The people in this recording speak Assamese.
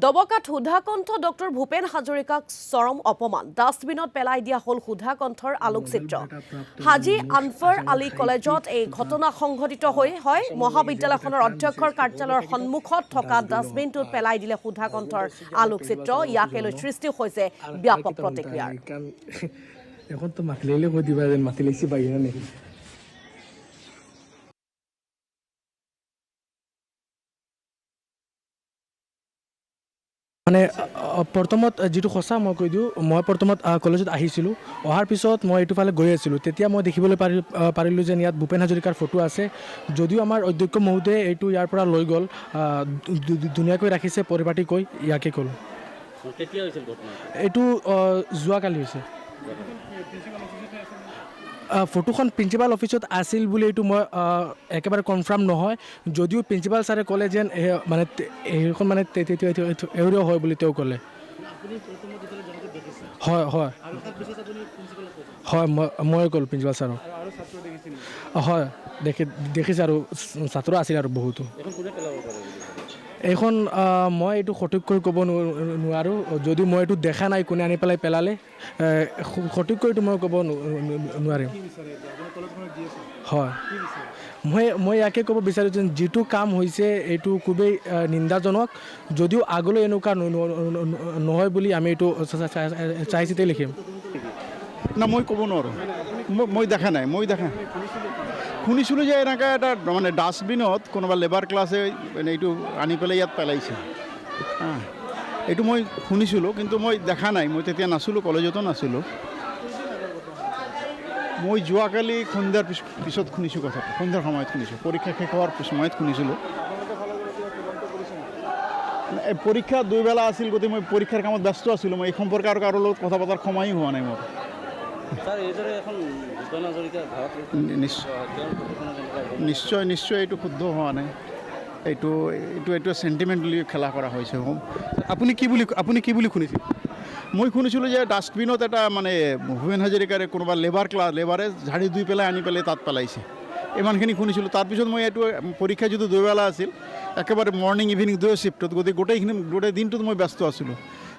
দবকাত সুধাকণ্ঠ ডক্টৰ ভূপেন হাজৰিকাক চৰম অপমান ডাষ্টবিনত পেলাই দিয়া হ'ল সুধাকণ্ঠৰ আলোকচিত্ৰ হাজি আনফৰ আলী কলেজত এই ঘটনা সংঘটিত হয় মহাবিদ্যালয়খনৰ অধ্যক্ষৰ কাৰ্যালয়ৰ সন্মুখত থকা ডাষ্টবিনটোত পেলাই দিলে সুধাকণ্ঠৰ আলোকচিত্ৰ ইয়াকে লৈ সৃষ্টি হৈছে ব্যাপক প্ৰতিক্ৰিয়া এখন তো মাতিলে কৈ দিবা যেন মাতি লৈছি বাহিৰা নেকি মানে প্ৰথমত যেটো খসা মই কৈ দিওঁ মই প্ৰথমত কলেজত আহিছিলোঁ অহাৰ পিছত মই এইটো ফালে গৈ আছিলোঁ তেতিয়া মই দেখিবলৈ পাৰিলোঁ যে ইয়াত ভূপেন হাজৰিকাৰ ফটো আছে যদিও আমাৰ অধ্যক্ষ মহোদয়ে এইটো ইয়াৰ পৰা লৈ গ'ল ধুনীয়াকৈ ৰাখিছে পৰিপাটিকৈ ইয়াকে ক'ল কেতিয়া হৈছিল ঘটনা এইটো যোৱাকালি হৈছে ফটোখন প্ৰিন্সিপাল অফিচত আছিল বুলি এইটো মই একেবাৰে কনফাৰ্ম নহয় যদিও প্ৰিন্সিপাল ছাৰে ক'লে যেন মানে এইখন মানে এওঁৰেও হয় বুলি তেওঁ ক'লে হয় হয় হয় মই ক'লোঁ প্ৰিন্সিপাল ছাৰক হয় দেখিছে আৰু ছাত্ৰ আছিল আৰু বহুতো এইখন মই এইটো সঠিককৈ ক'ব নোৱাৰোঁ যদিও মই এইটো দেখা নাই কোনে আনি পেলাই পেলালে সঠিককৈ এইটো মই ক'ব নোৱাৰিম হয় মই ইয়াকে ক'ব বিচাৰোঁ যে যিটো কাম হৈছে এইটো খুবেই নিন্দাজনক যদিও আগলৈ এনেকুৱা নহয় বুলি আমি এইটো চাই চিতি লিখিম না মই ক'ব নোৱাৰোঁ মই দেখা নাই শুনিছিলোঁ যে এনেকৈ এটা মানে ডাষ্টবিনত কোনোবা লেবাৰ ক্লাছে এইটো আনি পেলাই ইয়াত পেলাইছে এইটো মই শুনিছিলোঁ কিন্তু মই দেখা নাই মই তেতিয়া নাছিলোঁ কলেজতো নাছিলোঁ মই যোৱাকালি সন্ধিয়াৰ পিছত শুনিছোঁ কথাটো সন্ধিয়াৰ সময়ত শুনিছোঁ পৰীক্ষা শেষ হোৱাৰ সময়ত শুনিছিলোঁ পৰীক্ষা দুইবেলা আছিল গতিকে মই পৰীক্ষাৰ কামত ব্যস্ত আছিলোঁ মই এই সম্পৰ্কে আৰু কাৰো লগত কথা পতাৰ সময়ো হোৱা নাই মোৰ নিশ্চয় এইটো শুদ্ধ হোৱা নাই এইটো চেণ্টিমেণ্টেলি খেলা কৰা হৈছে আপুনি কি বুলি শুনিছিল মই শুনিছিলোঁ যে ডাষ্টবিনত এটা মানে ভূপেন হাজৰিকাৰে কোনোবা লেবাৰে ঝাৰি ধুই পেলাই আনি পেলাই তাত পেলাইছে ইমানখিনি শুনিছিলোঁ তাৰপিছত মই এইটো পৰীক্ষা যিটো দুইবেলা আছিল একেবাৰে মৰ্ণিং ইভিনিং দুয়ো শ্বিফ্টত গতিকে গোটেই দিনটোত মই ব্যস্ত আছিলোঁ